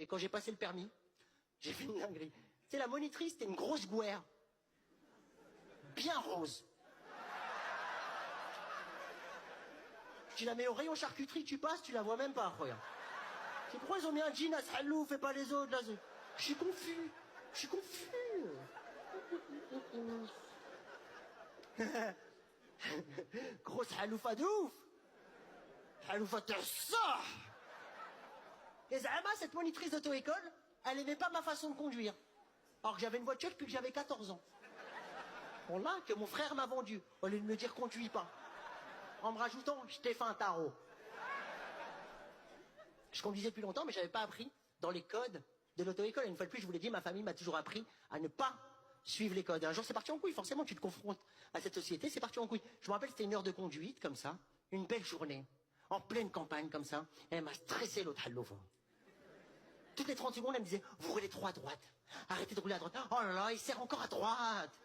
Et quand j'ai passé le permis, j'ai fait une dinguerie. Tu sais, la monitrice, c'était une grosse gouère. Bien rose. Tu la mets au rayon charcuterie, tu passes, tu la vois même pas, regarde. C'est pourquoi ils ont mis un jean à Shalou, fais pas les autres, là. Je suis confus. Je suis confus. Grosse haloufa de ouf. Haloufa de ça. Et Zahama, cette monitrice d'auto-école, elle aimait pas ma façon de conduire. Alors que j'avais une voiture depuis que j'avais 14 ans. Bon là, que mon frère m'a vendu, au lieu de me dire conduis pas. En me rajoutant, je t'ai fait un tarot. Je conduisais depuis longtemps, mais j'avais pas appris dans les codes de l'auto-école. Et une fois de plus, je vous l'ai dit, ma famille m'a toujours appris à ne pas suivre les codes. Et un jour, c'est parti en couille. Forcément, tu te confrontes à cette société, c'est parti en couille. Je me rappelle, c'était une heure de conduite, comme ça. Une belle journée. En pleine campagne, comme ça. Et elle m'a stressé, l'autre halloufo. Toutes les 30 secondes, elle me disait, vous roulez trop à droite. Arrêtez de rouler à droite. Oh là là, il serre encore à droite.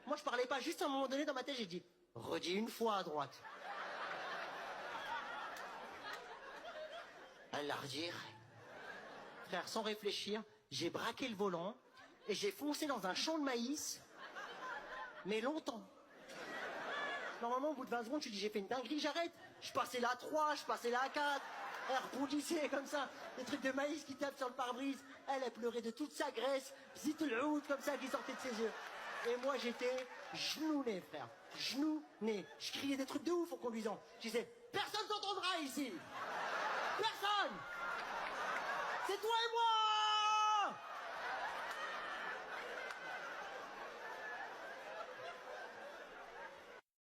Moi, je parlais pas. Juste à un moment donné, dans ma tête, j'ai dit, redis une fois à droite. Elle l'a redit. Frère, sans réfléchir, j'ai braqué le volant et j'ai foncé dans un champ de maïs, mais longtemps. Normalement, au bout de 20 secondes, tu dis, j'ai fait une dinguerie, j'arrête. Je passais la 3, je passais la 4, elle rebondissait comme ça, des trucs de maïs qui tapent sur le pare-brise. Elle a pleuré de toute sa graisse, zit le hout comme ça qui sortait de ses yeux. Et moi, j'étais genouné, frère. Genouné. Je criais des trucs de ouf en conduisant. Je disais, personne t'entendra ici. Personne. C'est toi et moi.